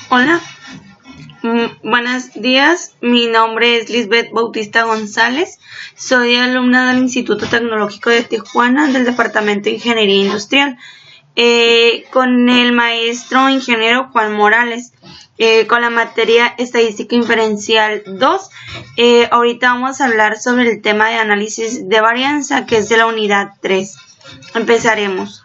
Hola, buenos días. Mi nombre es Lisbeth Bautista González. Soy alumna del Instituto Tecnológico de Tijuana del Departamento de Ingeniería Industrial, con el maestro ingeniero Juan Morales, con la materia Estadística Inferencial 2. Ahorita vamos a hablar sobre el tema de análisis de varianza, que es de la unidad 3. Empezaremos.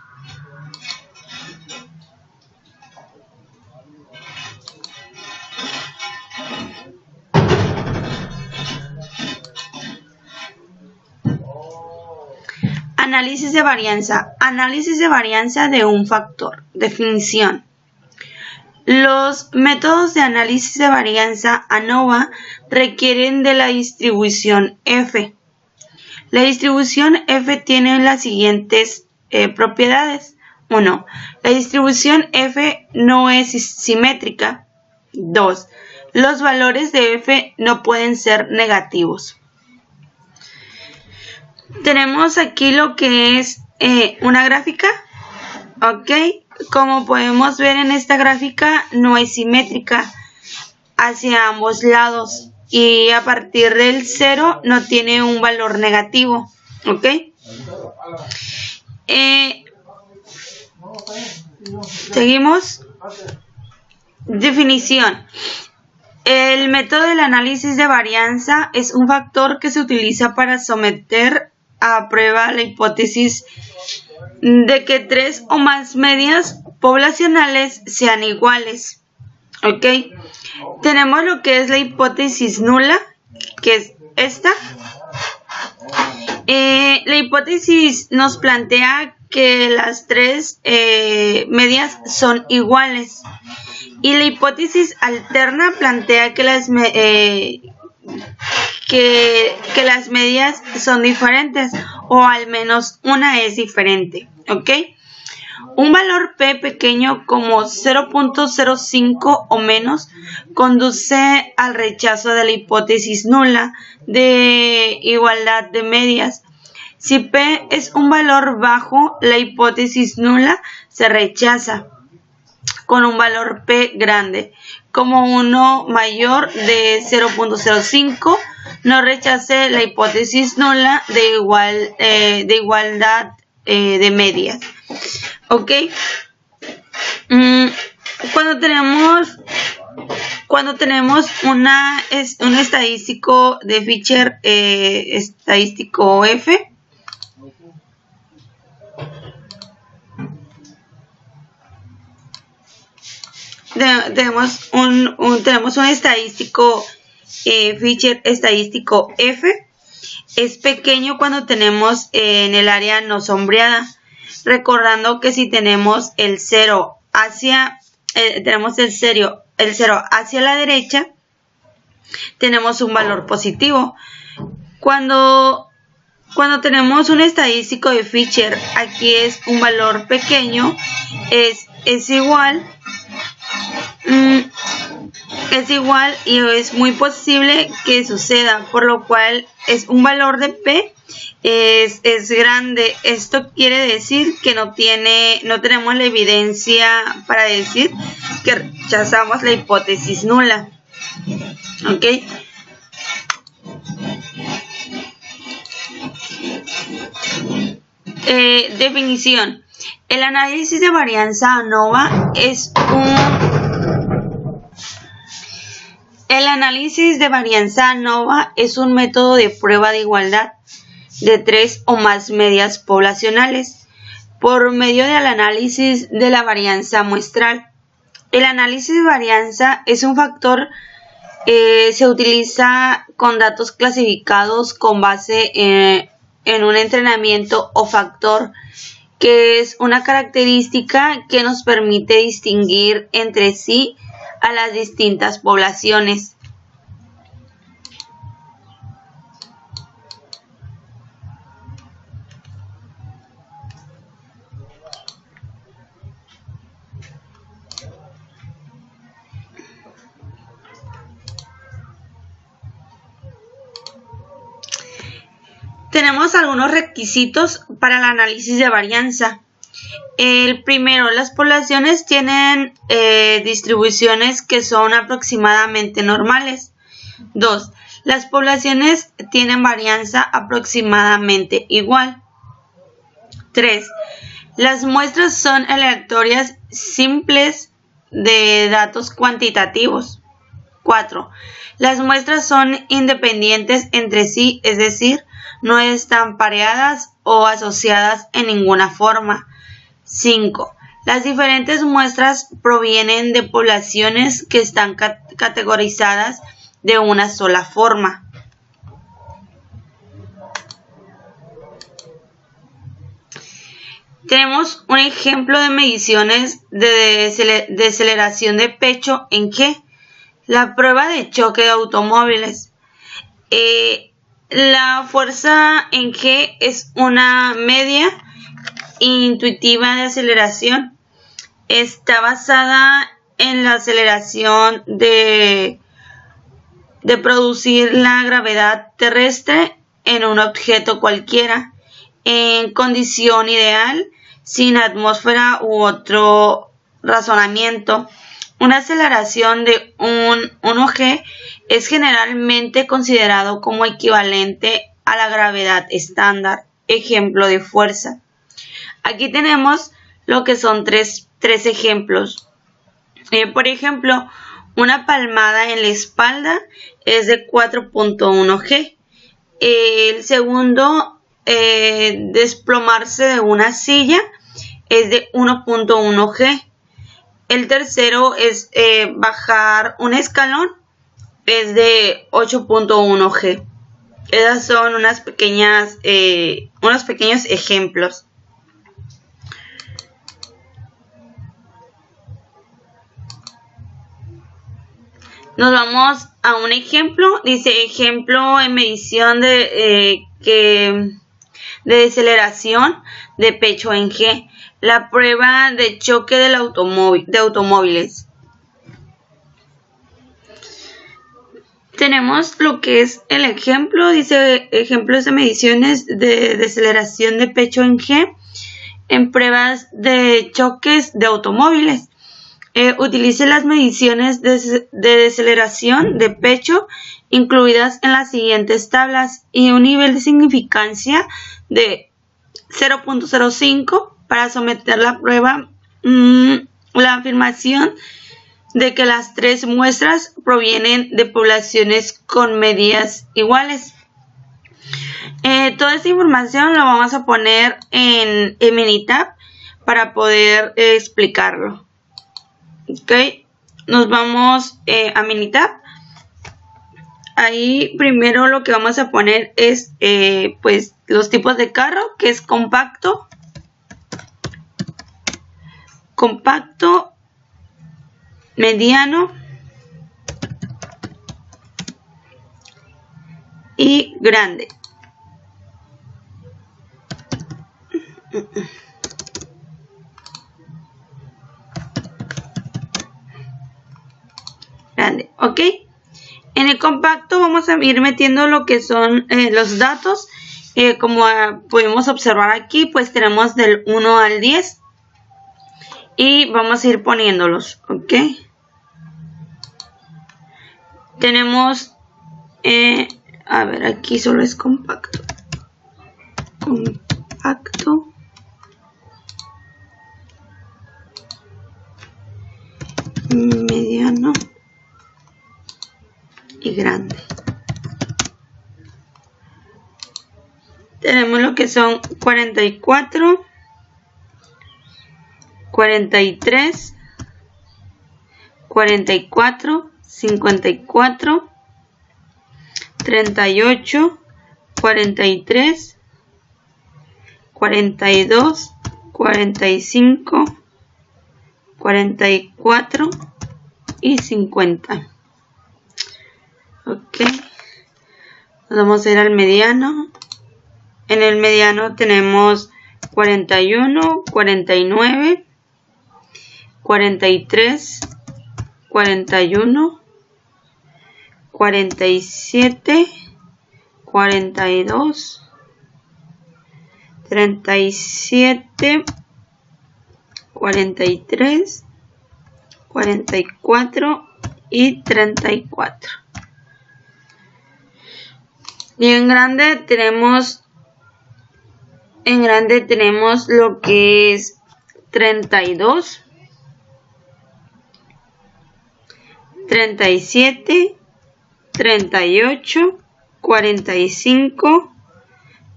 Análisis de varianza. Análisis de varianza de un factor. Definición. Los métodos de análisis de varianza ANOVA requieren de la distribución F. La distribución F tiene las siguientes propiedades. 1. La distribución F no es simétrica. 2. Los valores de F no pueden ser negativos. Tenemos aquí lo que es una gráfica, ¿ok? Como podemos ver en esta gráfica, no es simétrica hacia ambos lados y a partir del 0 no tiene un valor negativo, ¿ok? Seguimos. Definición. El método del análisis de varianza es un factor que se utiliza para someter a prueba la hipótesis de que 3 o más medias poblacionales sean iguales. ¿Ok? Tenemos lo que es la hipótesis nula, que es esta. La hipótesis nos plantea que las 3 medias son iguales. Y la hipótesis alterna plantea que las medias son diferentes, o al menos una es diferente, ¿ok? Un valor P pequeño como 0.05 o menos conduce al rechazo de la hipótesis nula de igualdad de medias. Si P es un valor bajo, la hipótesis nula se rechaza con un valor P grande, como uno mayor de 0.05, no rechace la hipótesis nula de igualdad de medias. ¿Ok? Cuando tenemos un estadístico de Fisher estadístico F, tenemos un estadístico Fisher estadístico F. Es pequeño cuando tenemos en el área no sombreada, recordando que si tenemos el 0 hacia la derecha, tenemos un valor positivo. Cuando tenemos un estadístico de Fisher, aquí es un valor pequeño, es igual y es muy posible que suceda, por lo cual es un valor de P es grande. Esto quiere decir que no tenemos la evidencia para decir que rechazamos la hipótesis nula. ¿Ok? Definición. El análisis de varianza ANOVA es un método de prueba de igualdad de 3 o más medias poblacionales por medio del análisis de la varianza muestral. El análisis de varianza es un factor se utiliza con datos clasificados con base en un entrenamiento o factor, que es una característica que nos permite distinguir entre sí a las distintas poblaciones. Tenemos algunos requisitos para el análisis de varianza. El primero, las poblaciones tienen distribuciones que son aproximadamente normales. 2. Las poblaciones tienen varianza aproximadamente igual. 3. Las muestras son aleatorias simples de datos cuantitativos. 4. Las muestras son independientes entre sí, es decir, no están pareadas o asociadas en ninguna forma. 5. Las diferentes muestras provienen de poblaciones que están categorizadas de una sola forma. Tenemos un ejemplo de mediciones de deceleración de pecho en G. La prueba de choque de automóviles. La fuerza en G es una media intuitiva de aceleración. Está basada en la aceleración de producir la gravedad terrestre en un objeto cualquiera en condición ideal, sin atmósfera u otro razonamiento. Una aceleración de 1G es generalmente considerado como equivalente a la gravedad estándar. Ejemplo de fuerza. Aquí tenemos lo que son tres ejemplos. Por ejemplo, una palmada en la espalda es de 4.1G. El segundo, desplomarse de una silla es de 1.1G. El tercero es bajar un escalón, es de 8.1G. Esas son unos pequeños ejemplos. Nos vamos a un ejemplo. Dice ejemplo en medición de deceleración de pecho en G. La prueba de choque de automóviles. Tenemos lo que es el ejemplo. Dice ejemplos de mediciones de deceleración de pecho en G en pruebas de choques de automóviles. Utilice las mediciones de deceleración de pecho incluidas en las siguientes tablas y un nivel de significancia de 0.05 para someter la prueba. La afirmación de que las tres muestras provienen de poblaciones con medidas iguales. Toda esta información la vamos a poner en Minitab para poder explicarlo. Ok, nos vamos a Minitab. Ahí primero lo que vamos a poner es pues los tipos de carro, que es compacto, mediano y grande. Grande, ok. En el compacto vamos a ir metiendo lo que son los datos. Como podemos observar aquí, pues tenemos del 1 al 10. Y vamos a ir poniéndolos, ok. Tenemos, a ver, aquí solo es compacto. Compacto. Mediano. Y grande. Tenemos lo que son 44, 43, 44, 54, 38, 43, 42, 45, 44 y 50. Ok, nos vamos a ir al mediano. En el mediano tenemos 41, 49, 43, 41, 47, 42, 37, 43, 44 y 34. Y en grande tenemos lo que es 32, 37, 38, 45,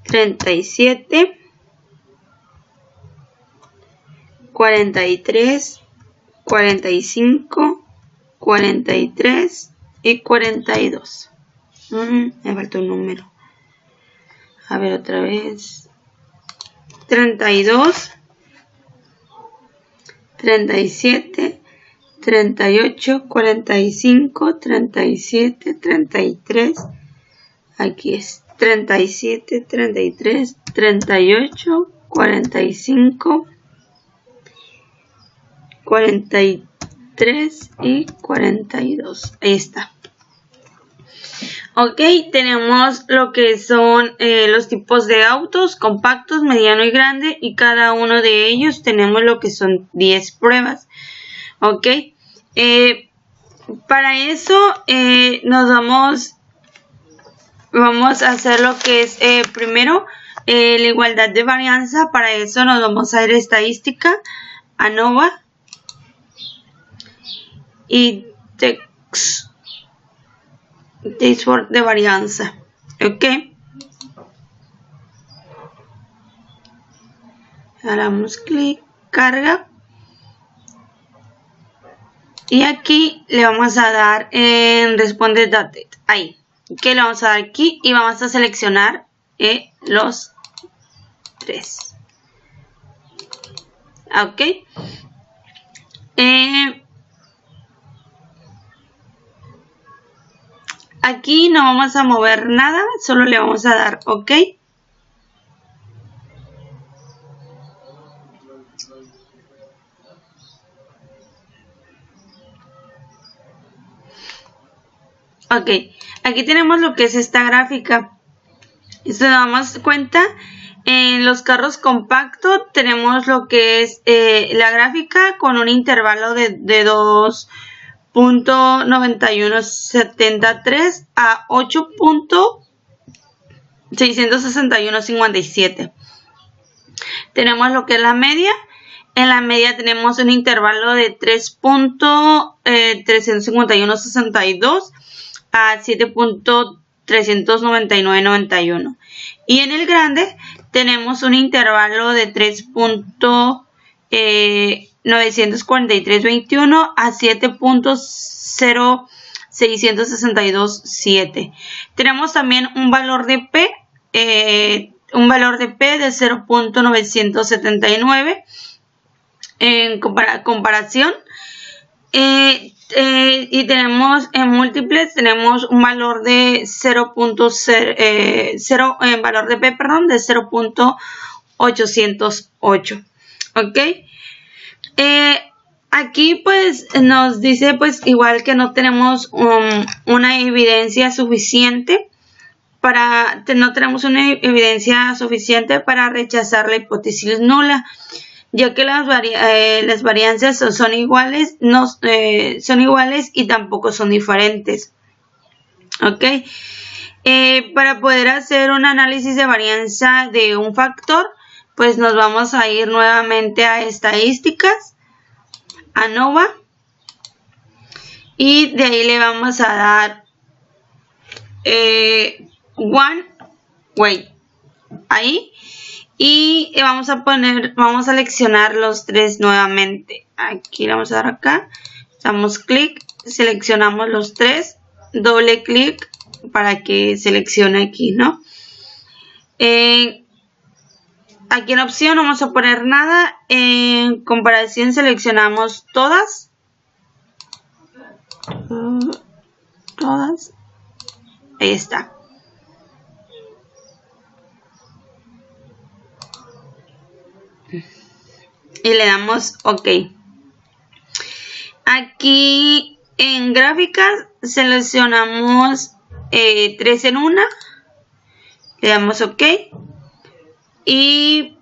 37, 43, 45, 43 y 42. Me faltó un número. A ver otra vez. 32, 37, 38, 45, 37, 33. Aquí es 37, 33, 38, 45, 43 y 42. Ahí está. Ok, tenemos lo que son los tipos de autos, compactos, mediano y grande, y cada uno de ellos tenemos lo que son 10 pruebas. Ok, para eso vamos a hacer lo que es primero la igualdad de varianza. Para eso nos vamos a ir a estadística, ANOVA y dashboard de varianza. Ok, ahora damos clic, carga, y aquí le vamos a dar en Responde Dated. Ahí, que le vamos a dar aquí y vamos a seleccionar los 3. Ok, aquí no vamos a mover nada, solo le vamos a dar OK. Ok, aquí tenemos lo que es esta gráfica. Esto nos damos cuenta, en los carros compactos tenemos lo que es la gráfica con un intervalo de 2.9173 a 8.66157. Tenemos lo que es la media. En la media tenemos un intervalo de 3.35162 a 7.39991. Y en el grande tenemos un intervalo de 3.94321 a 7.0662.7. Tenemos también un valor de P, de 0.979 en comparación. Y tenemos en múltiples, tenemos un valor de 0.0 en valor de P, perdón, de 0.808. Ok, aquí pues nos dice pues igual que no tenemos una evidencia suficiente para rechazar la hipótesis nula, ya que las varianzas son iguales, son iguales y tampoco son diferentes. Ok, para poder hacer un análisis de varianza de un factor, pues nos vamos a ir nuevamente a estadísticas, ANOVA, y de ahí le vamos a dar one way ahí. Y vamos a seleccionar los 3 nuevamente. Aquí le vamos a dar acá, damos clic, seleccionamos los 3, doble clic para que seleccione aquí, ¿no? Aquí en opción no vamos a poner nada. En comparación seleccionamos todas. Ahí está. Y le damos OK. Aquí en gráficas seleccionamos 3 en 1. Le damos OK. Y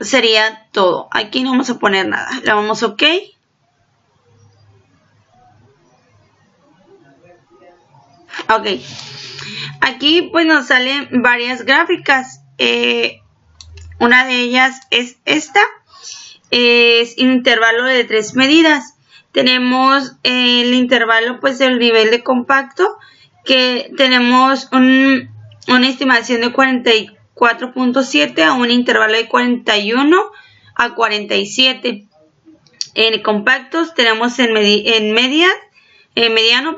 sería todo. Aquí no vamos a poner nada. Le damos OK. Ok. Aquí pues nos salen varias gráficas. Una de ellas es esta. Es intervalo de 3 medidas. Tenemos el intervalo pues del nivel de compacto, que tenemos una estimación de 44.7 a un intervalo de 41 a 47. En compactos tenemos en mediano,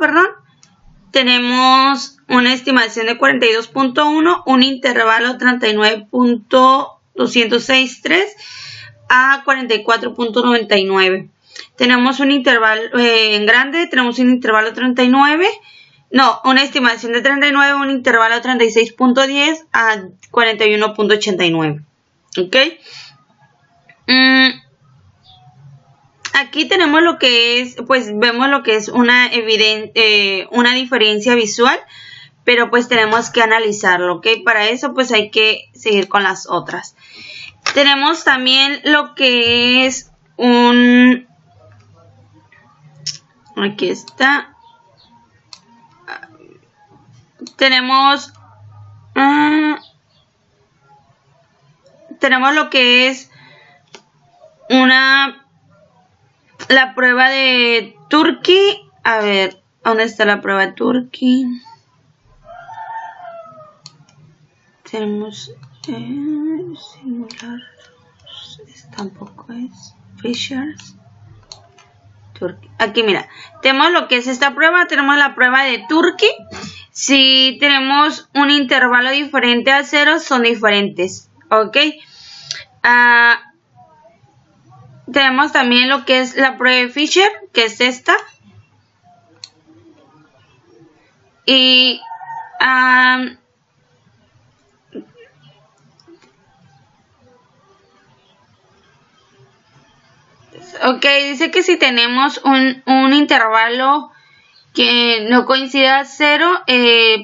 tenemos una estimación de 42.1, un intervalo 39.263 a 44.99. Tenemos un intervalo en grande, tenemos un intervalo 39, no, una estimación de 39, un intervalo 36.10 a 41.89. ¿Ok? Aquí tenemos lo que es, pues vemos lo que es una diferencia visual, pero pues tenemos que analizarlo, ¿ok? Para eso pues hay que seguir con las otras. Tenemos también lo que es aquí está. Tenemos lo que es la prueba de Turkey. A ver, ¿dónde está la prueba de Turkey? Tenemos singular, tampoco es Fishers. Turkey. Aquí mira, tenemos lo que es esta prueba, tenemos la prueba de Turkey. Si tenemos un intervalo diferente a 0, son diferentes, ¿ok? Tenemos también lo que es la prueba de Fisher, que es esta. Y ok, dice que si tenemos un intervalo que no coincida a 0,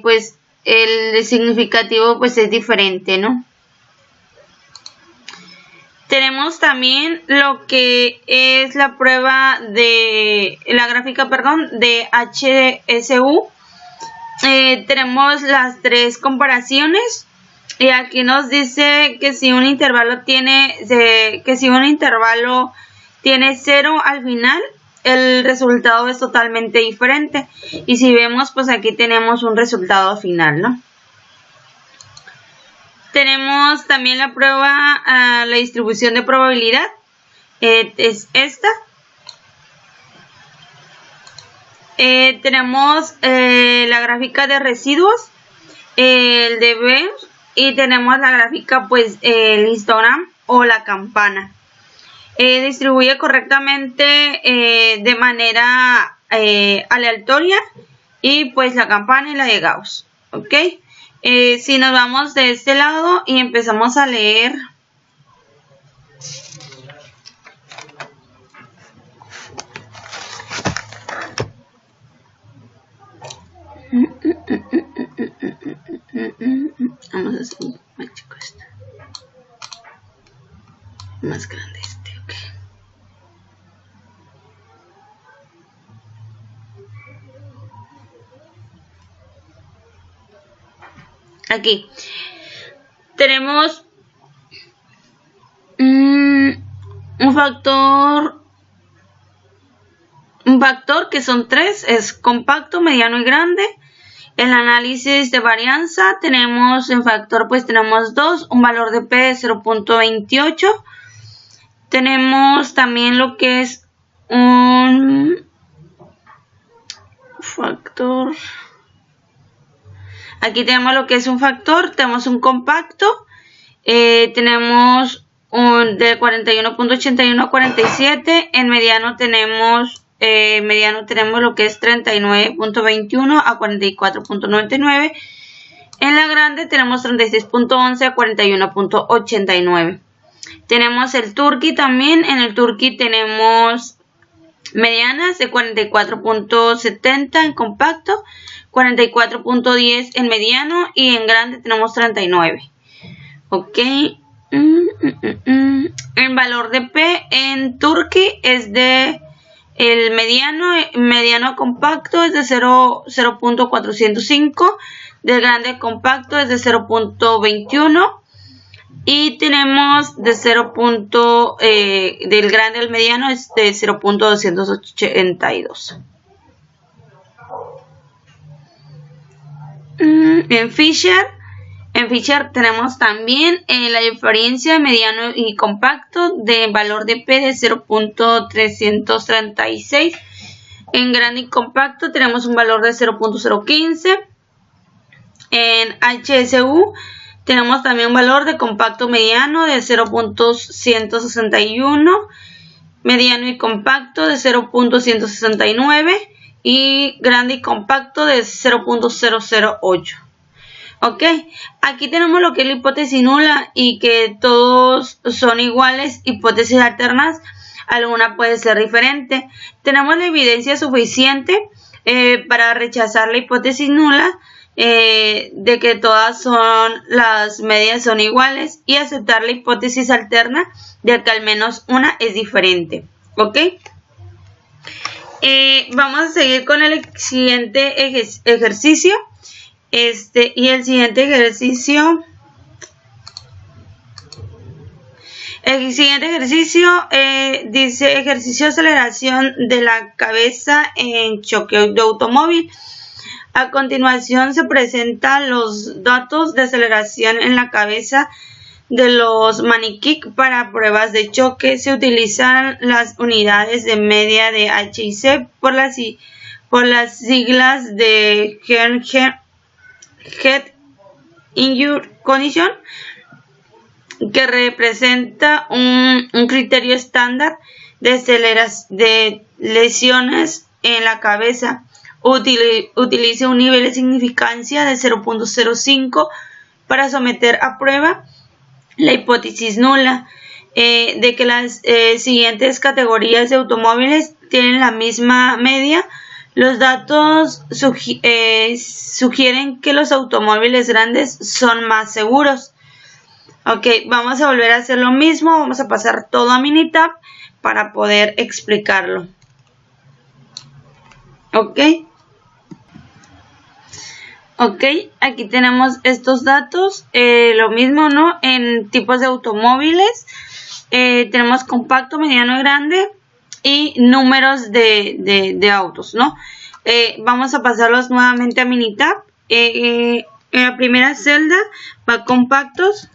pues el significativo pues es diferente, ¿no? Tenemos también lo que es la prueba de la gráfica, de HSU. Tenemos las 3 comparaciones y aquí nos dice que si un intervalo tiene 0 al final, el resultado es totalmente diferente. Y si vemos, pues aquí tenemos un resultado final, ¿no? Tenemos también la prueba, la distribución de probabilidad. Es esta. Tenemos la gráfica de residuos, el de Venn, y tenemos la gráfica, pues, el histogram o la campana. Distribuye correctamente de manera aleatoria, y pues la campana y la de Gauss, ¿ok? Si nos vamos de este lado y empezamos a leer, vamos a hacer un poco más chico esto, más grande este, ok. Aquí tenemos un factor que son 3, es compacto, mediano y grande. El análisis de varianza, tenemos en factor, pues tenemos 2, un valor de P de 0.28. Tenemos también lo que es un factor. Aquí tenemos lo que es un factor, tenemos un compacto, tenemos un de 41.81 a 47, en mediano tenemos lo que es 39.21 a 44.99, en la grande tenemos 36.11 a 41.89. Tenemos el Turkey también, en el Turkey tenemos medianas de 44.70 en compacto, 44.10 en mediano y en grande tenemos 39. Ok, El valor de P en Turkey es de el mediano compacto es de 0.405, del grande compacto es de 0.21 y tenemos de del grande al mediano es de 0.282. En Fisher tenemos también la diferencia de mediano y compacto de valor de P de 0.336. En grande y compacto tenemos un valor de 0.015. En HSU tenemos también un valor de compacto mediano de 0.161, mediano y compacto de 0.169 y grande y compacto de 0.008. Ok, aquí tenemos lo que es la hipótesis nula y que todos son iguales, hipótesis alternas, alguna puede ser diferente. Tenemos la evidencia suficiente para rechazar la hipótesis nula de que todas las medias son iguales y aceptar la hipótesis alterna de que al menos una es diferente. Ok, vamos a seguir con el siguiente ejercicio. Y el siguiente ejercicio dice ejercicio de aceleración de la cabeza en choque de automóvil. A continuación se presentan los datos de aceleración en la cabeza de los maniquíes para pruebas de choque. Se utilizan las unidades de media de H y C por las siglas de Head Injury Condition, que representa un criterio estándar de lesiones en la cabeza. Utilice un nivel de significancia de 0.05 para someter a prueba la hipótesis nula de que las siguientes categorías de automóviles tienen la misma media. Los datos sugieren que los automóviles grandes son más seguros. Ok, vamos a volver a hacer lo mismo. Vamos a pasar todo a Minitab para poder explicarlo. Ok, aquí tenemos estos datos. Lo mismo, ¿no? En tipos de automóviles. Tenemos compacto, mediano y grande. Y números de autos, ¿no? Vamos a pasarlos nuevamente a Minitab. En la primera celda va compactos.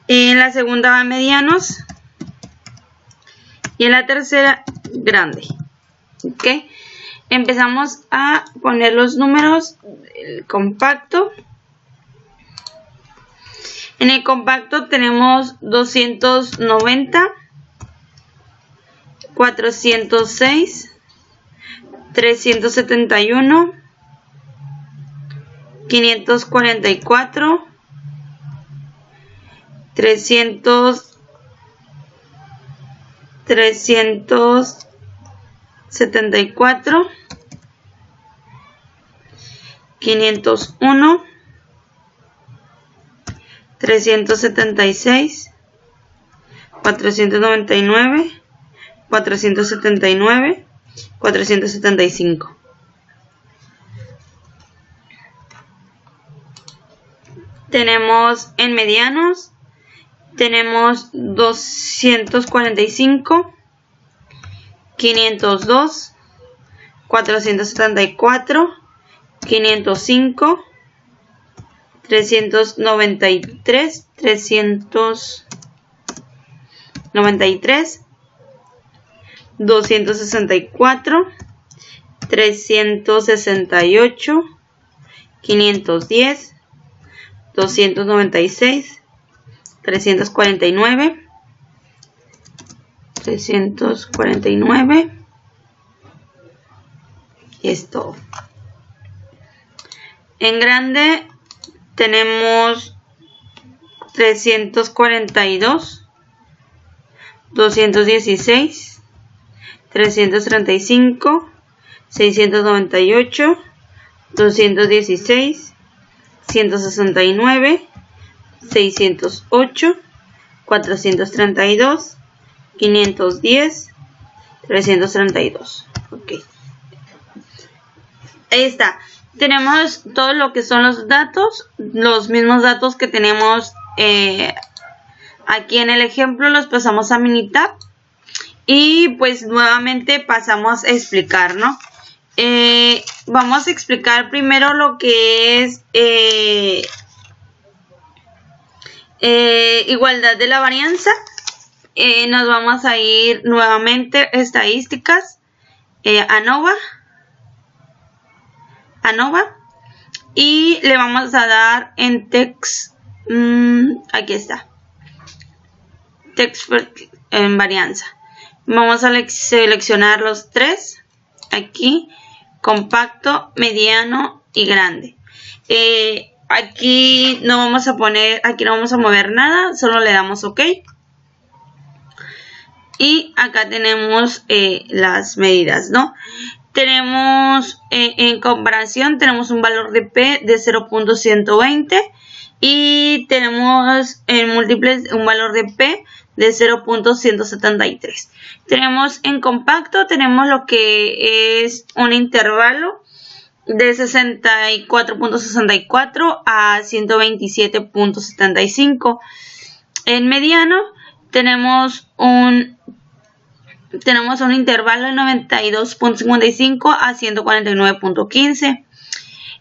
En la segunda va medianos. Y en la tercera, grande. ¿Ok? Empezamos a poner los números del compacto. En el compacto tenemos 290, 406, 371, 544, 374, 501, 376, 499, 479, 475. Tenemos en medianos, tenemos 245, 502, 474, 505, 393, 393, 264, 368, 510, 296, 349, 349 y es todo. En grande tenemos 342, 216, 335, 698, 216, 169, 608, 432, 510, 332. Ok. Ahí está. Tenemos todo lo que son los datos, los mismos datos que tenemos aquí en el ejemplo, los pasamos a Minitab y pues nuevamente pasamos a explicar, ¿no? Vamos a explicar primero lo que es igualdad de la varianza. Nos vamos a ir nuevamente estadísticas, ANOVA, y le vamos a dar en text, aquí está, text en varianza. Vamos a seleccionar los tres aquí, compacto, mediano y grande. Aquí no vamos a poner, aquí no vamos a mover nada, solo le damos OK. Y acá tenemos las medidas, ¿no? Tenemos en comparación, tenemos un valor de P de 0.120 y tenemos en múltiples un valor de P de 0.173. Tenemos en compacto, tenemos lo que es un intervalo de 64.64 a 127.75. En mediano tenemos un intervalo de 92.55 a 149.15.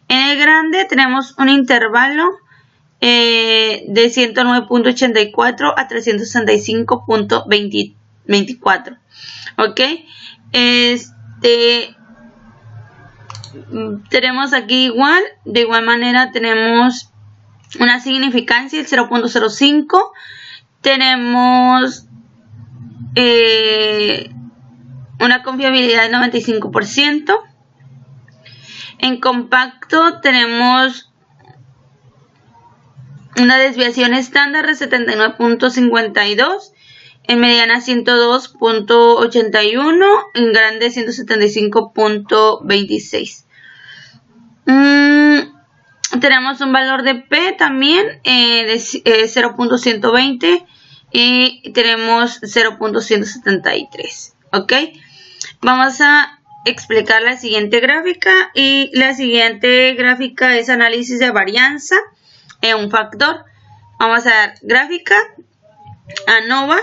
En el grande tenemos un intervalo de 109.84 a 365.24. Ok. Tenemos aquí de igual manera tenemos una significancia, el 0.05. Tenemos una confiabilidad del 95%. En compacto tenemos una desviación estándar de 79.52. En mediana 102.81. En grande 175.26. Tenemos un valor de P también de 0.120. Y tenemos 0.173. Ok. Vamos a explicar la siguiente gráfica. Y la siguiente gráfica es análisis de varianza en un factor. Vamos a dar gráfica, ANOVA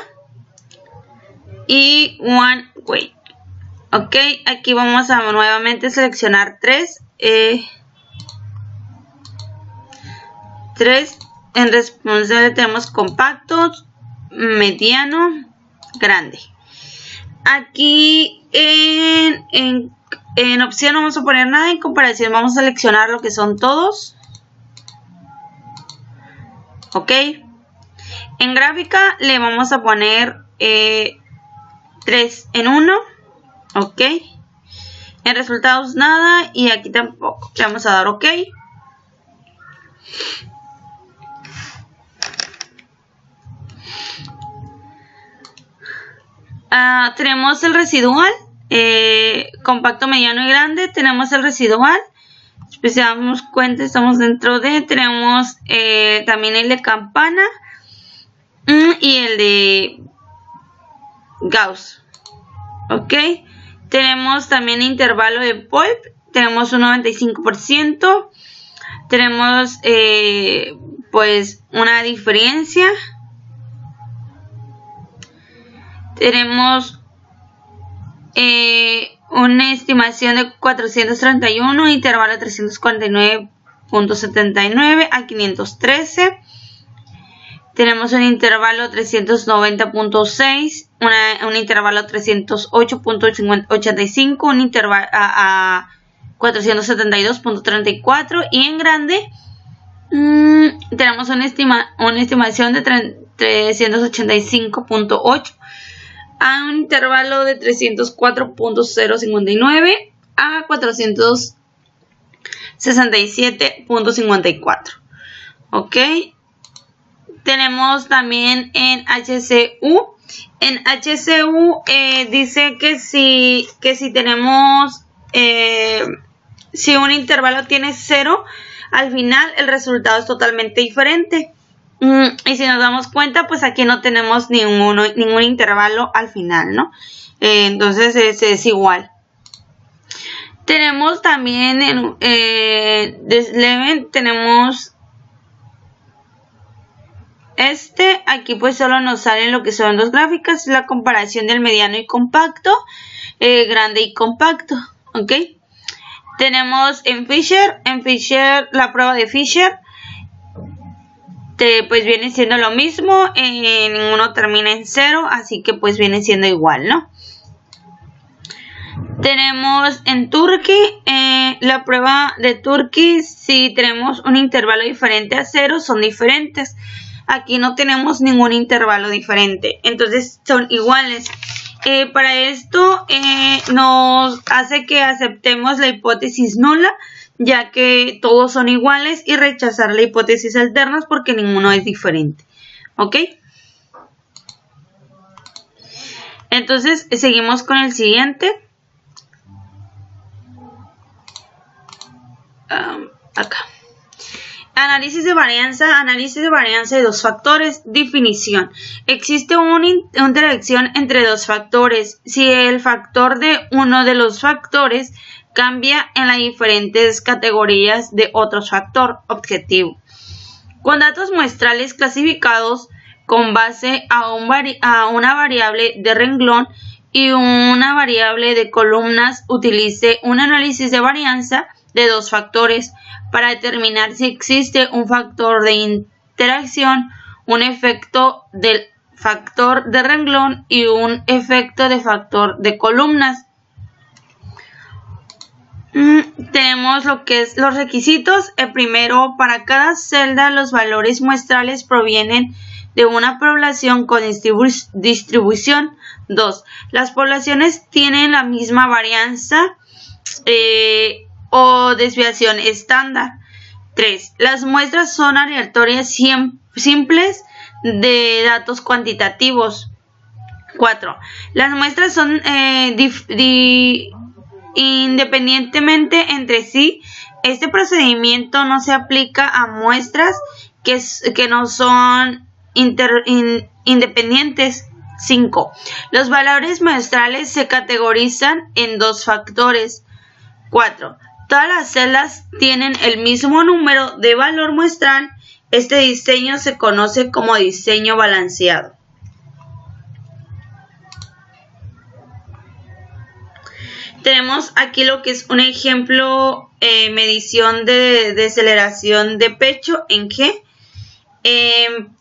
y One Way. Ok. Aquí vamos a nuevamente seleccionar tres. En responsable tenemos compactos, mediano, grande. Aquí en opción no vamos a poner nada. En comparación vamos a seleccionar lo que son todos. Ok. En gráfica le vamos a poner 3 en 1. Ok. En resultados nada. Y aquí tampoco. Le vamos a dar OK. Tenemos el residual, compacto, mediano y grande. Tenemos el residual, pues si damos cuenta estamos dentro de, tenemos también el de campana y el de Gauss. Ok, tenemos también intervalo de Poip, tenemos un 95%. Tenemos pues una diferencia. Tenemos una estimación de 431, intervalo de 349.79 a 513. Tenemos un intervalo 390.6, un intervalo 308.85, un intervalo a 472.34 y en grande tenemos una estimación de 385.8 a un intervalo de 304.059 a 467.54. Ok. Tenemos también en HCU. En HCU dice que si tenemos si un intervalo tiene 0 al final el resultado es totalmente diferente. Y si nos damos cuenta, pues aquí no tenemos ningún intervalo al final, ¿no? Entonces es igual. Tenemos también en Desleven, tenemos aquí pues solo nos salen lo que son dos gráficas, la comparación del mediano y compacto, grande y compacto, ¿ok? Tenemos en Fisher, la prueba de Fisher, pues viene siendo lo mismo, ninguno termina en 0, así que pues viene siendo igual, ¿no? Tenemos en Turkey, la prueba de Turkey, si tenemos un intervalo diferente a 0, son diferentes. Aquí no tenemos ningún intervalo diferente, entonces son iguales. Para esto nos hace que aceptemos la hipótesis nula, ya que todos son iguales, y rechazar la hipótesis alternas porque ninguno es diferente. ¿Ok? Entonces seguimos con el siguiente. Acá. Análisis de varianza de dos factores. Definición. Existe una interacción entre dos factores si el factor de uno de los factores cambia en las diferentes categorías de otro factor objetivo. Con datos muestrales clasificados con base a una variable de renglón y una variable de columnas, utilice un análisis de varianza de dos factores para determinar si existe un factor de interacción, un efecto del factor de renglón y un efecto de factor de columnas. Tenemos lo que es los requisitos. El primero, para cada celda los valores muestrales provienen de una población con distribución. 2. Las poblaciones tienen la misma varianza o desviación estándar. 3. Las muestras son aleatorias simples de datos cuantitativos. 4. Las muestras son independientemente entre sí. Este procedimiento no se aplica a muestras que no son independientes. 5. Los valores muestrales se categorizan en dos factores. 4. Todas las celdas tienen el mismo número de valor muestral. Este diseño se conoce como diseño balanceado. Tenemos aquí lo que es un ejemplo, medición de deceleración de pecho en G,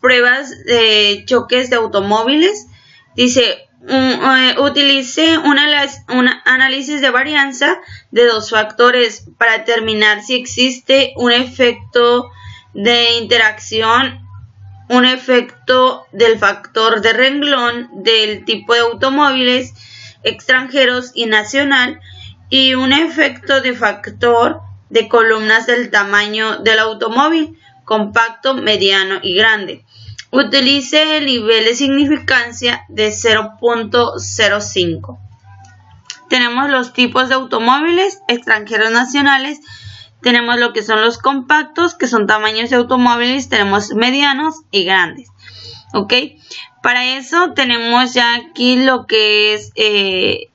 pruebas de choques de automóviles. Dice, utilice un análisis de varianza de dos factores para determinar si existe un efecto de interacción, un efecto del factor de renglón del tipo de automóviles extranjeros y nacional, y un efecto de factor de columnas del tamaño del automóvil, compacto, mediano y grande. Utilice el nivel de significancia de 0.05. Tenemos los tipos de automóviles, extranjeros, nacionales. Tenemos lo que son los compactos, que son tamaños de automóviles. Tenemos medianos y grandes. ¿Ok? Para eso tenemos ya aquí lo que es el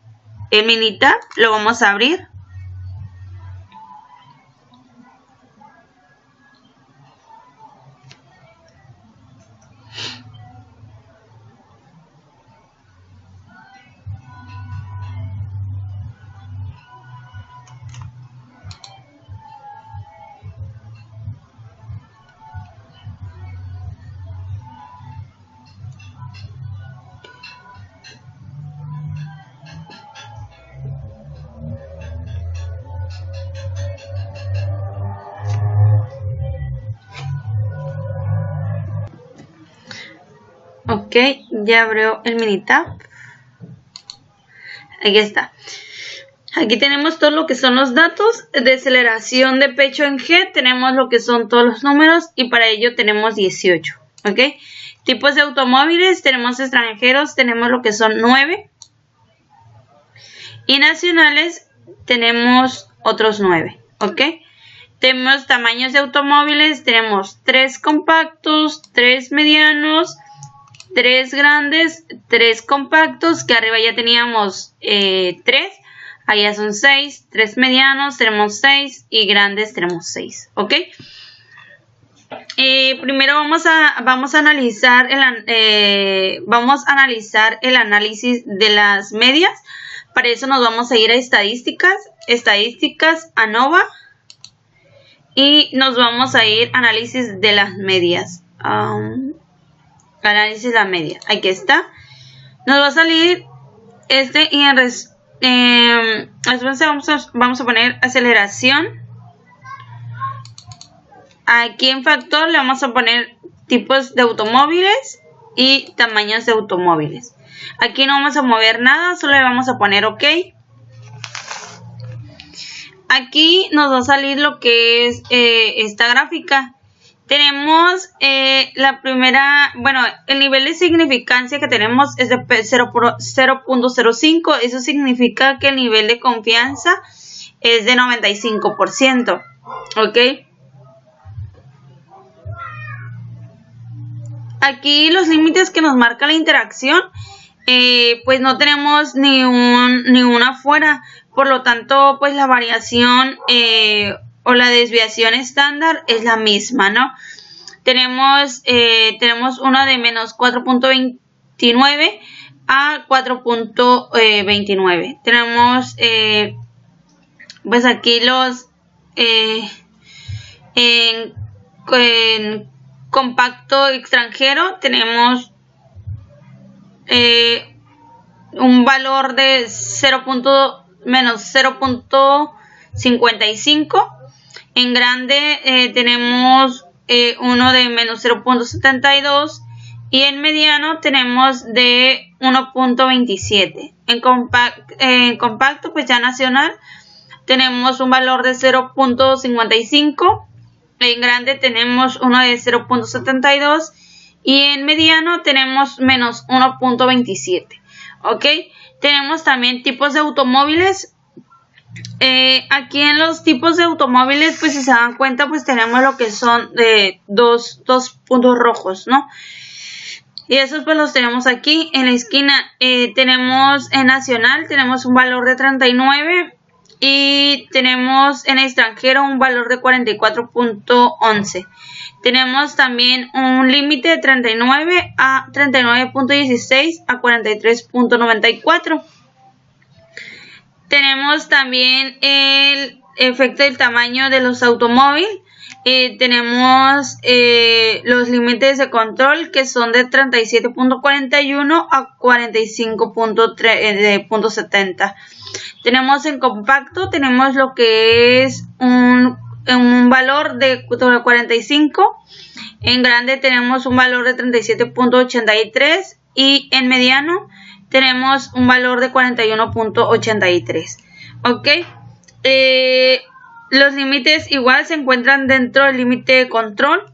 Minitab. Lo vamos a abrir. Ok, ya abrió el Minitab. Aquí está. Aquí tenemos todo lo que son los datos de aceleración de pecho en G. Tenemos lo que son todos los números y para ello tenemos 18. Ok. Tipos de automóviles, tenemos extranjeros, tenemos lo que son 9. Y nacionales tenemos otros 9. Ok. Tenemos tamaños de automóviles, tenemos 3 compactos, 3 medianos, 3 grandes, 3 compactos, que arriba ya teníamos 3, allá son 6, 3 medianos, tenemos 6 y grandes tenemos 6, ¿ok? Primero vamos a analizar el análisis de las medias. Para eso nos vamos a ir a estadísticas, ANOVA, y nos vamos a ir a análisis de las medias. Análisis de la media. Aquí está. Nos va a salir este y vamos a poner aceleración. Aquí en factor le vamos a poner tipos de automóviles y tamaños de automóviles. Aquí no vamos a mover nada, solo le vamos a poner OK. Aquí nos va a salir lo que es esta gráfica. Tenemos la primera, bueno, el nivel de significancia que tenemos es de 0.05. Eso significa que el nivel de confianza es de 95%. ¿Ok? Aquí los límites que nos marca la interacción, pues no tenemos ni una fuera. Por lo tanto, pues la variación o la desviación estándar es la misma, ¿no? Tenemos una de menos 4.29 a 4.29. Tenemos pues aquí los en compacto extranjero tenemos un valor de menos 0.55. En grande tenemos uno de menos 0.72 y en mediano tenemos de 1.27. En compacto, pues ya nacional, tenemos un valor de 0.55. En grande tenemos uno de 0.72 y en mediano tenemos menos 1.27. ¿Ok? Tenemos también tipos de automóviles. Aquí en los tipos de automóviles, pues si se dan cuenta, pues tenemos lo que son dos puntos rojos, ¿no? Y esos pues los tenemos aquí en la esquina. Tenemos en nacional, tenemos un valor de 39 y tenemos en extranjero un valor de 44.11. Tenemos también un límite de 39 a 39.16 a 43.94. Tenemos también el efecto del tamaño de los automóviles. Tenemos los límites de control que son de 37.41 a 45.70. Tenemos en compacto, tenemos lo que es un valor de 45. En grande tenemos un valor de 37.83 y en mediano tenemos un valor de 41.83. ¿Ok? Los límites igual se encuentran dentro del límite de control.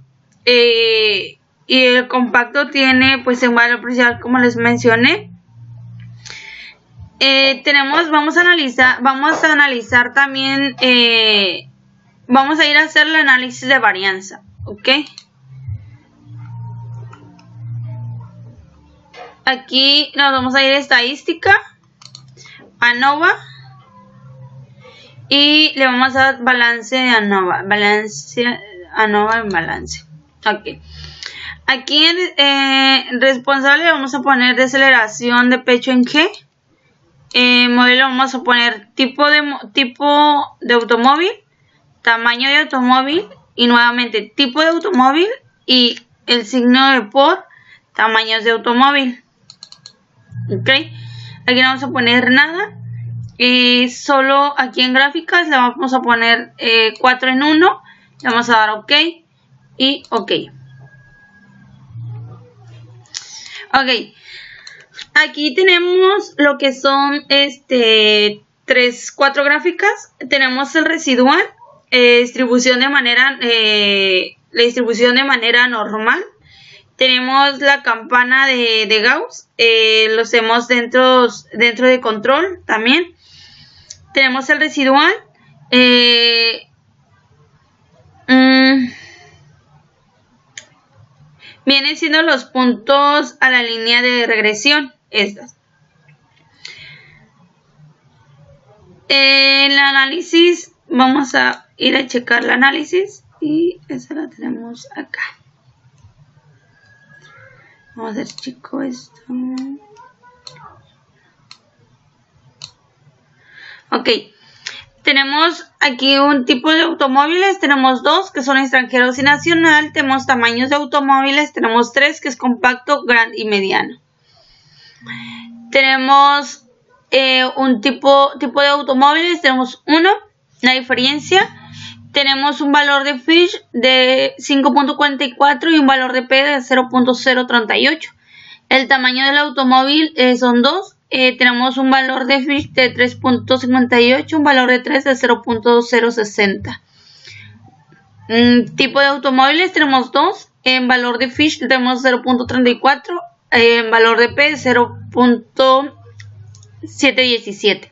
Y el compacto tiene pues un valor principal como les mencioné. Vamos a analizar también, vamos a ir a hacer el análisis de varianza. ¿Ok? Aquí nos vamos a ir a estadística, ANOVA, y le vamos a dar balance de ANOVA, ANOVA en balance. Ok. Aquí en responsable le vamos a poner deceleración de pecho en G. Modelo vamos a poner tipo de automóvil, tamaño de automóvil y nuevamente tipo de automóvil y el signo de por tamaños de automóvil. Ok, aquí no vamos a poner nada, solo aquí en gráficas le vamos a poner 4 en 1, le vamos a dar OK y OK. Ok, aquí tenemos lo que son 4 gráficas. Tenemos el residual, distribución de manera la distribución de manera normal. Tenemos la campana de Gauss, lo hacemos dentro de control también. Tenemos el residual, vienen siendo los puntos a la línea de regresión, estas. El análisis, vamos a ir a checar el análisis y esa la tenemos acá. Vamos a ver, chicos, esto. Ok, tenemos aquí un tipo de automóviles, tenemos dos que son extranjeros y nacional, tenemos tamaños de automóviles, tenemos tres que es compacto, grande y mediano. Tenemos un tipo de automóviles, tenemos uno, la diferencia, tenemos un valor de Fish de 5.44 y un valor de P de 0.038. El tamaño del automóvil son dos. Tenemos un valor de Fish de 3.58, un valor de 3 de 0.060. Tipo de automóviles tenemos dos. En valor de Fish tenemos 0.34, en valor de P 0.717.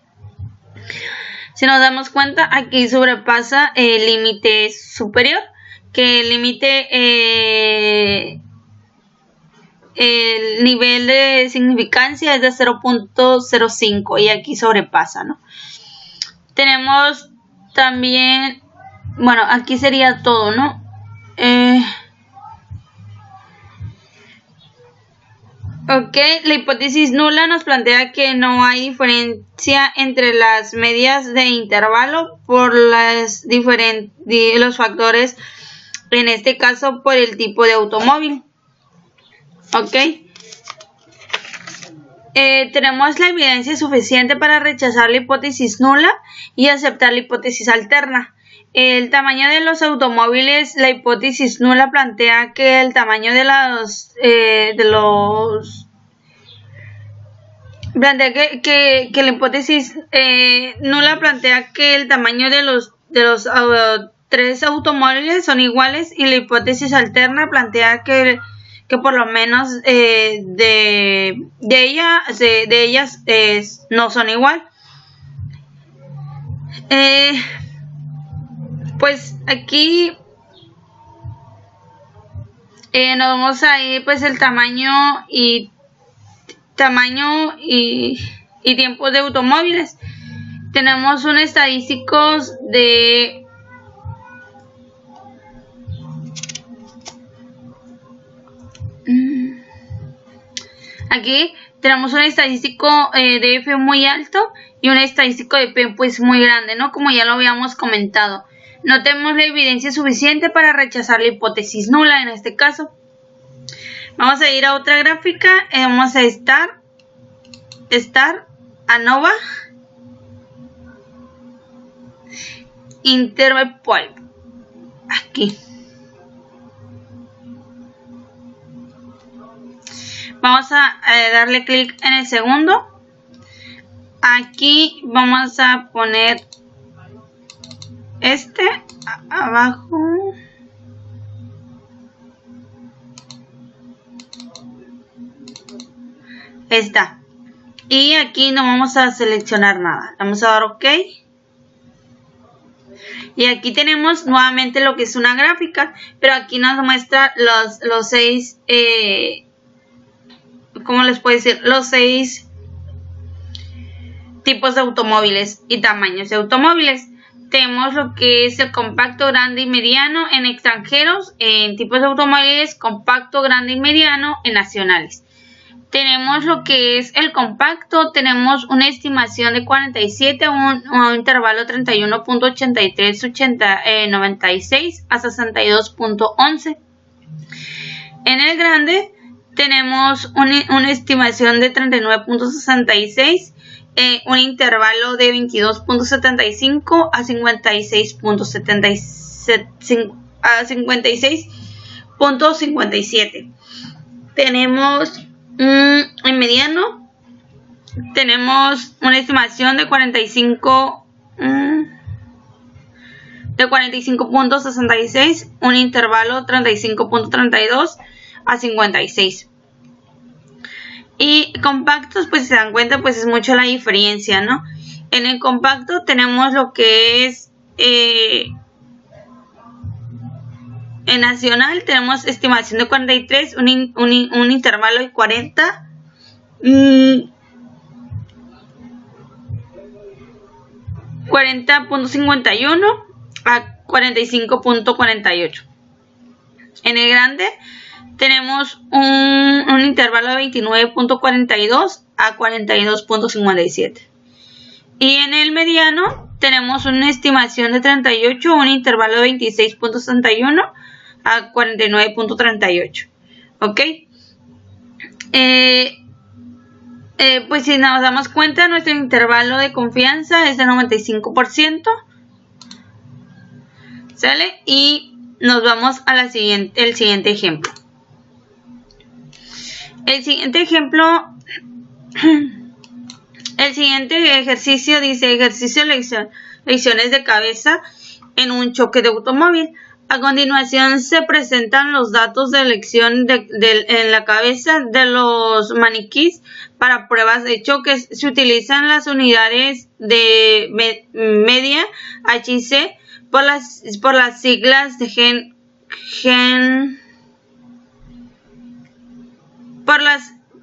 Si nos damos cuenta, aquí sobrepasa el límite superior, que el límite el nivel de significancia es de 0.05 y aquí sobrepasa, ¿no? Tenemos también, bueno, aquí sería todo, ¿no? Ok, la hipótesis nula nos plantea que no hay diferencia entre las medias de intervalo por los factores, en este caso por el tipo de automóvil. Ok, tenemos la evidencia suficiente para rechazar la hipótesis nula y aceptar la hipótesis alterna. El tamaño de los automóviles, la hipótesis nula plantea que el tamaño de plantea que la hipótesis nula plantea que el tamaño de los tres automóviles son iguales, y la hipótesis alterna plantea que por lo menos de ellas no son igual. Pues aquí nos vamos a ir pues el tamaño y tiempos de automóviles. Tenemos un estadístico de aquí tenemos un estadístico de F muy alto y un estadístico de P pues muy grande, ¿no? Como ya lo habíamos comentado. No tenemos la evidencia suficiente para rechazar la hipótesis nula en este caso. Vamos a ir a otra gráfica. Vamos a estar ANOVA Interval. Aquí. Vamos a darle clic en el segundo. Aquí vamos a poner abajo. Está. Y aquí no vamos a seleccionar nada. Vamos a dar OK. Y aquí tenemos nuevamente lo que es una gráfica, pero aquí nos muestra los 6, ¿cómo les puedo decir? Los 6 tipos de automóviles y tamaños de automóviles. Tenemos lo que es el compacto, grande y mediano en extranjeros, en tipos de automóviles, compacto, grande y mediano en nacionales. Tenemos lo que es el compacto, tenemos una estimación de 47, un intervalo 31.8396 a 62.11. En el grande tenemos una estimación de 39.66, un intervalo de 22.75 a 56.57. Tenemos en mediano, tenemos una estimación de 45.66, un intervalo 35.32 a 56. Y compactos, pues si se dan cuenta, pues es mucho la diferencia, ¿no? En el compacto tenemos lo que es En nacional tenemos estimación de 43, un intervalo de 40. 40.51 a 45.48. En el grande tenemos un intervalo de 29.42 a 42.57. Y en el mediano tenemos una estimación de 38, un intervalo de 26.61 a 49.38. ¿Ok? Pues si nos damos cuenta, nuestro intervalo de confianza es de 95%. ¿Sale? Y nos vamos a el siguiente ejemplo. El siguiente ejercicio dice: ejercicio lesiones de cabeza en un choque de automóvil. A continuación se presentan los datos de lección en la cabeza de los maniquíes para pruebas de choques. Se utilizan las unidades de media HC por las siglas de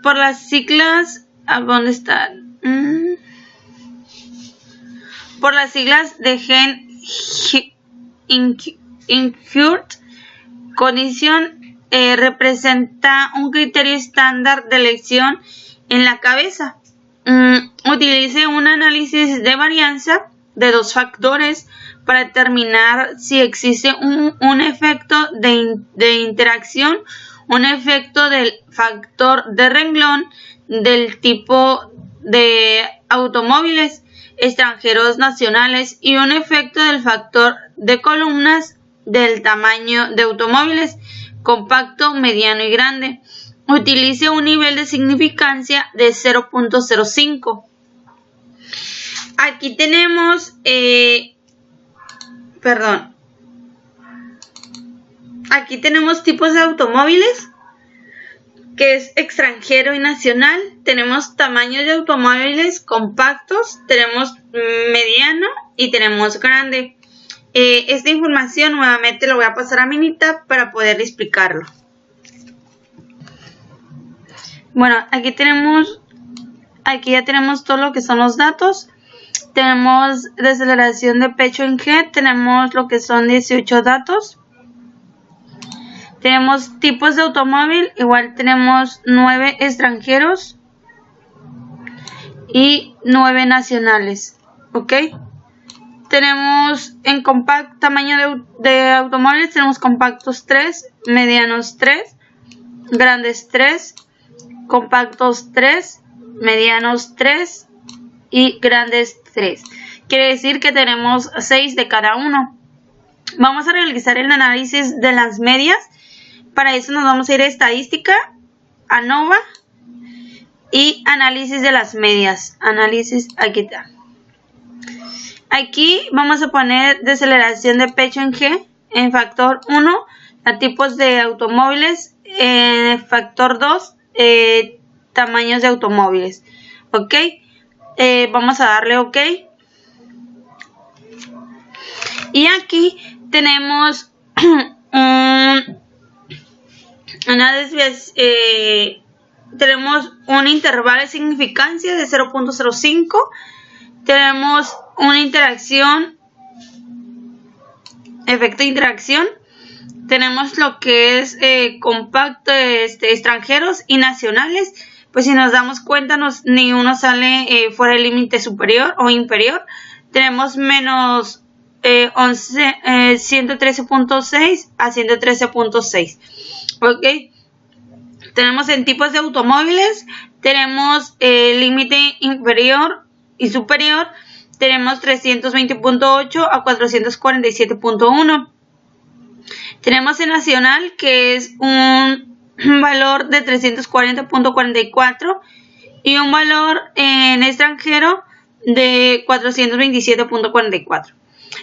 por las siglas, ¿dónde están? Por las siglas de Incurred Condition representa un criterio estándar de lección en la cabeza. Utilice un análisis de varianza de dos factores para determinar si existe un efecto de interacción, un efecto del factor de renglón del tipo de automóviles extranjeros nacionales y un efecto del factor de columnas del tamaño de automóviles compacto, mediano y grande. Utilice un nivel de significancia de 0.05. Aquí tenemos aquí tenemos tipos de automóviles, que es extranjero y nacional. Tenemos tamaños de automóviles compactos, tenemos mediano y tenemos grande. Esta información nuevamente lo voy a pasar a Minita para poder explicarlo. Bueno, aquí ya tenemos todo lo que son los datos. Tenemos deceleración de pecho en G, tenemos lo que son 18 datos. Tenemos tipos de automóvil, igual tenemos 9 extranjeros y 9 nacionales, ¿ok? Tenemos en tamaño de automóviles, tenemos compactos 3, medianos 3, grandes 3, compactos 3, medianos 3 y grandes 3. Quiere decir que tenemos 6 de cada uno. Vamos a realizar el análisis de las medias. Para eso nos vamos a ir a estadística, ANOVA y análisis de las medias. Análisis, aquí está. Aquí vamos a poner deceleración de pecho en G en factor 1, a tipos de automóviles, en factor 2, tamaños de automóviles. ¿Ok? Vamos a darle OK. Y aquí tenemos tenemos un intervalo de significancia de 0.05. Tenemos una interacción, efecto de interacción. Tenemos lo que es compacto, extranjeros y nacionales. Pues si nos damos cuenta, ni uno sale fuera del límite superior o inferior. Tenemos menos 113.6 a 113.6. ¿Ok? Tenemos en tipos de automóviles, tenemos límite inferior y superior, tenemos 320.8 a 447.1. Tenemos en nacional, que es un valor de 340.44 y un valor en extranjero de 427.44.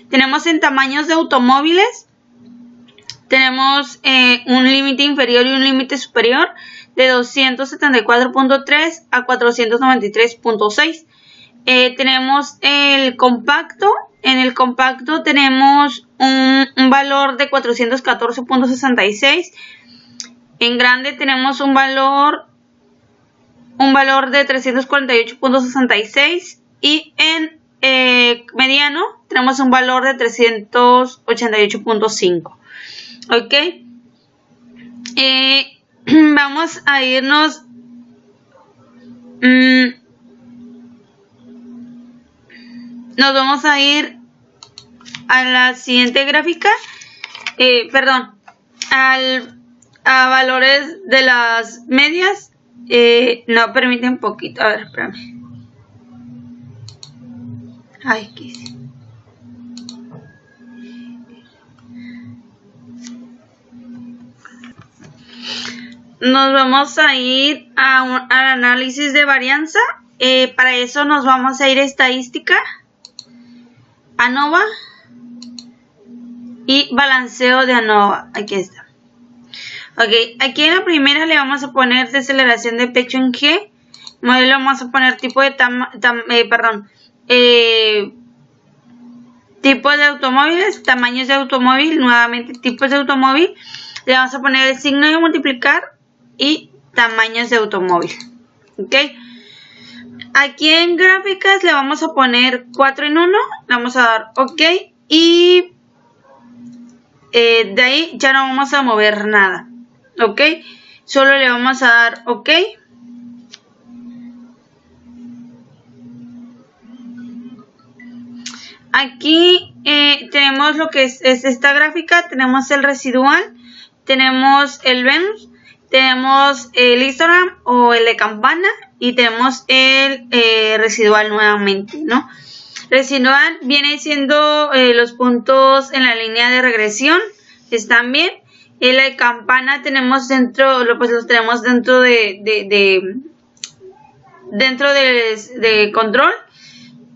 Tenemos en tamaños de automóviles, tenemos un límite inferior y un límite superior de 274.3 a 493.6. Tenemos el compacto en el compacto tenemos un valor de 414.66. En grande tenemos un valor de 348.66 y en mediano tenemos un valor de 388.5. Ok, vamos a irnos nos vamos a ir a la siguiente gráfica, a valores de las medias. No, permiten un poquito, a ver, espérame. Ay, ¿qué hice? Nos vamos a ir al análisis de varianza. Para eso nos vamos a ir a estadística, ANOVA y balanceo de ANOVA. Aquí está. Ok, aquí en la primera le vamos a poner deceleración de pecho en G. Modelo vamos a poner tipo de tipos de automóviles, tamaños de automóvil, nuevamente tipos de automóvil. Le vamos a poner el signo de multiplicar y tamaños de automóvil. Ok. Aquí en gráficas le vamos a poner 4 en 1. Le vamos a dar OK. Y de ahí ya no vamos a mover nada. Ok. Solo le vamos a dar OK. Aquí tenemos lo que es esta gráfica. Tenemos el residual. Tenemos el Venus. Tenemos el histogram o el de campana. Y tenemos el residual nuevamente, ¿no? Residual viene siendo los puntos en la línea de regresión. Están bien. El de campana tenemos dentro, pues los tenemos dentro de control.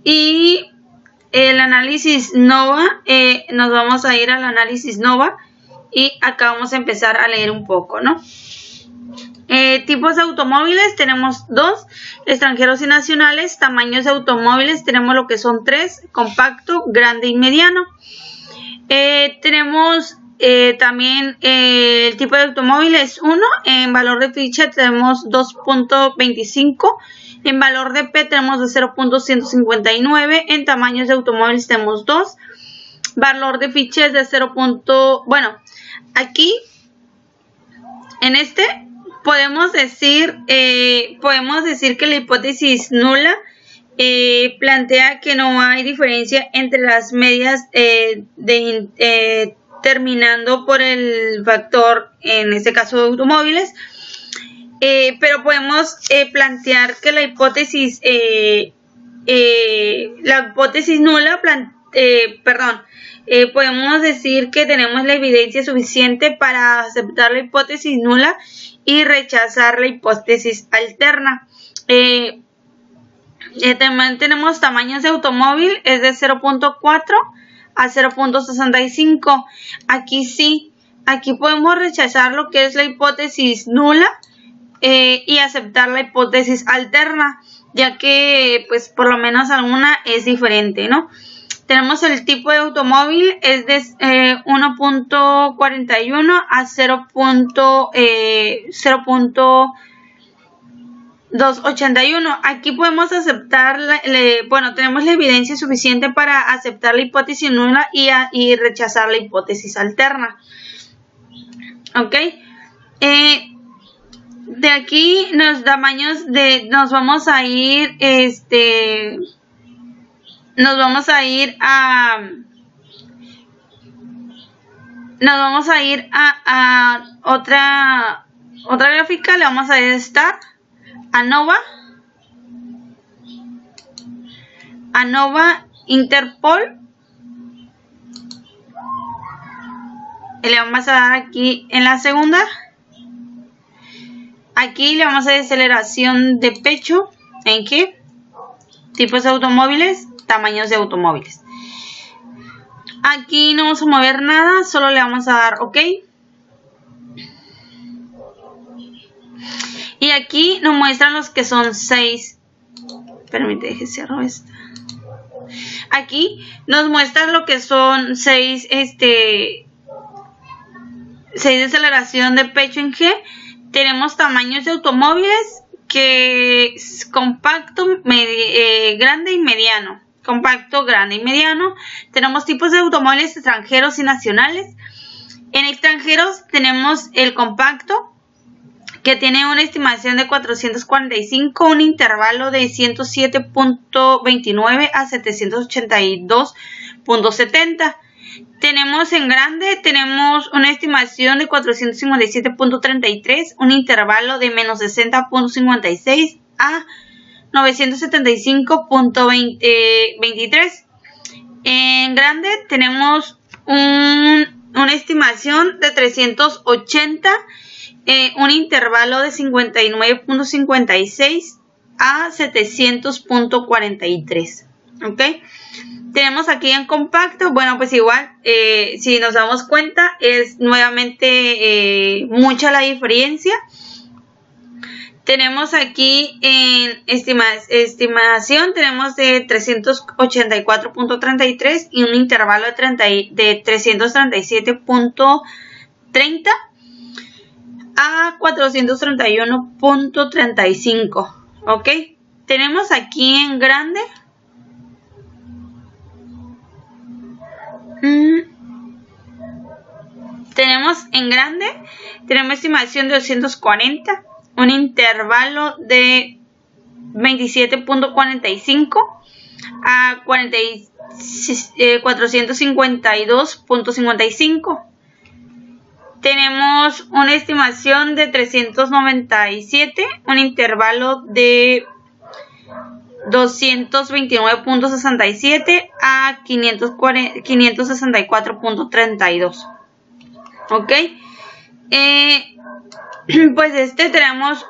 Y el análisis NOVA, nos vamos a ir al análisis NOVA y acá vamos a empezar a leer un poco, ¿no? Tipos de automóviles tenemos 2, extranjeros y nacionales. Tamaños de automóviles tenemos lo que son 3, compacto, grande y mediano. Tenemos también el tipo de automóvil es 1, en valor de ficha tenemos 2.25, en valor de P tenemos de 0.159, en tamaños de automóviles tenemos 2, valor de ficha es de 0. Bueno, aquí en este podemos decir que la hipótesis nula plantea que no hay diferencia entre las medias terminando por el factor, en este caso de automóviles, pero podemos plantear que la hipótesis nula, podemos decir que tenemos la evidencia suficiente para aceptar la hipótesis nula y rechazar la hipótesis alterna. También tenemos tamaños de automóvil, es de 0.4 a 0.65. Aquí sí, aquí podemos rechazar lo que es la hipótesis nula y aceptar la hipótesis alterna, ya que pues por lo menos alguna es diferente, ¿no? Tenemos el tipo de automóvil, es de 1.41 a 0.281. Aquí podemos aceptar, tenemos la evidencia suficiente para aceptar la hipótesis nula y rechazar la hipótesis alterna. Ok. De aquí nos vamos a ir a otra gráfica. Le vamos a ir a Start, ANOVA, Interpol. Y le vamos a dar aquí en la segunda. Aquí le vamos a dar aceleración de pecho en G, tipos de automóviles, tamaños de automóviles. Aquí no vamos a mover nada, solo le vamos a dar OK. Y aquí nos muestran los que son 6. Permíteme que cierro esta. Aquí nos muestra lo que son 6 de aceleración de pecho en G. Tenemos tamaños de automóviles que es compacto, grande y mediano. Compacto, grande y mediano. Tenemos tipos de automóviles extranjeros y nacionales. En extranjeros tenemos el compacto, que tiene una estimación de 445, un intervalo de 107.29 a 782.70. Tenemos en grande, tenemos una estimación de 457.33, un intervalo de menos 60.56 a 975.23. En grande tenemos una estimación de 380, un intervalo de 59.56 a 700.43. ¿Ok? Tenemos aquí en compacto, bueno, pues igual, si nos damos cuenta, es nuevamente mucha la diferencia. Tenemos aquí en estimación, tenemos de 384.33 y un intervalo de 337.30 a 431.35. ¿Ok? Tenemos aquí en grande. Tenemos estimación de 240, un intervalo de 27.45 a 452.55. Tenemos una estimación de 397, un intervalo de 229.67 a 564.32. ¿Ok? Pues tenemos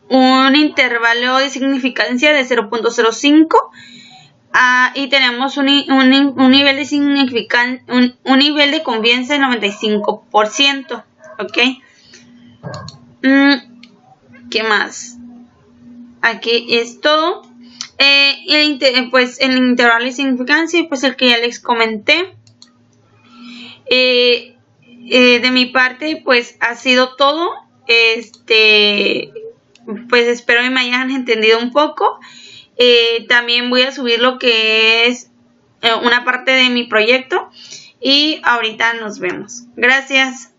un intervalo de significancia de 0.05 y tenemos un nivel de un nivel de confianza de 95%. ¿Ok? ¿Qué más? Aquí es todo. Pues el intervalo de significancia, pues el que ya les comenté. De mi parte, pues ha sido todo. Pues espero que me hayan entendido un poco. También voy a subir lo que es una parte de mi proyecto. Y ahorita nos vemos. Gracias.